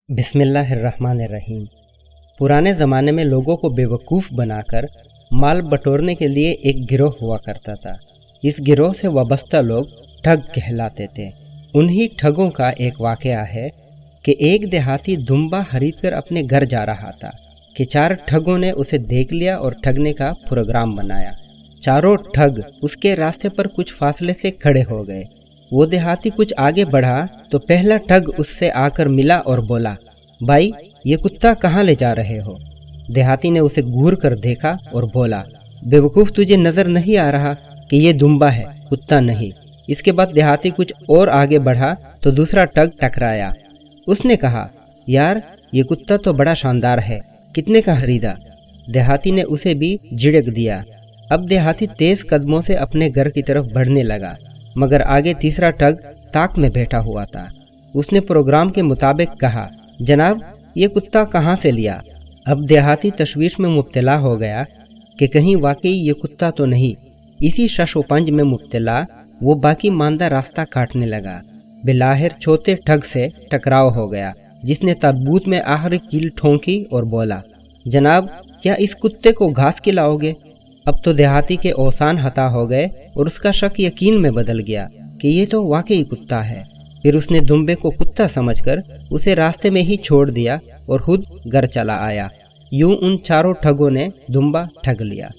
बिस्मिल्लाहिर्रहमानिर्रहीम। पुराने ज़माने में लोगों को बेवकूफ़ बनाकर माल बटोरने के लिए एक गिरोह हुआ करता था। इस गिरोह से वाबस्ता लोग ठग कहलाते थे। उन्हीं ठगों का एक वाक़या है कि एक देहाती दुम्बा खरीदकर अपने घर जा रहा था कि चार ठगों ने उसे देख लिया और ठगने का प्रोग्राम बनाया। चारों ठग उसके रास्ते पर कुछ फासले से खड़े हो गए। वो देहाती कुछ आगे बढ़ा तो पहला ठग उससे आकर मिला और बोला, भाई ये कुत्ता कहाँ ले जा रहे हो? देहाती ने उसे घूर कर देखा और बोला, बेवकूफ़ तुझे नज़र नहीं आ रहा कि ये दुम्बा है, कुत्ता नहीं। इसके बाद देहाती कुछ और आगे बढ़ा तो दूसरा ठग टकराया। उसने कहा, यार ये कुत्ता तो बड़ा शानदार है, कितने का खरीदा? देहाती ने उसे भी झिड़क दिया। अब देहाती तेज़ कदमों से अपने घर की तरफ बढ़ने लगा, मगर आगे तीसरा ठग ताक में बैठा हुआ था। उसने प्रोग्राम के मुताबिक कहा, जनाब ये कुत्ता कहाँ से लिया? अब देहाती तशवीश में मुब्तला हो गया कि कहीं वाकई ये कुत्ता तो नहीं। इसी शशोपंज में मुब्तला वो बाकी मानदा रास्ता काटने लगा। बिलाहिर छोटे ठग से टकराव हो गया, जिसने ताबूत में आखिरी कील ठोंकी और बोला, जनाब क्या इस कुत्ते को घास खिलाओगे? अब तो देहाती के औसान हता हो गए और उसका शक यकीन में बदल गया कि ये तो वाकई कुत्ता है। फिर उसने दुम्बे को कुत्ता समझकर उसे रास्ते में ही छोड़ दिया और खुद घर चला आया। यूं उन चारों ठगों ने दुम्बा ठग लिया।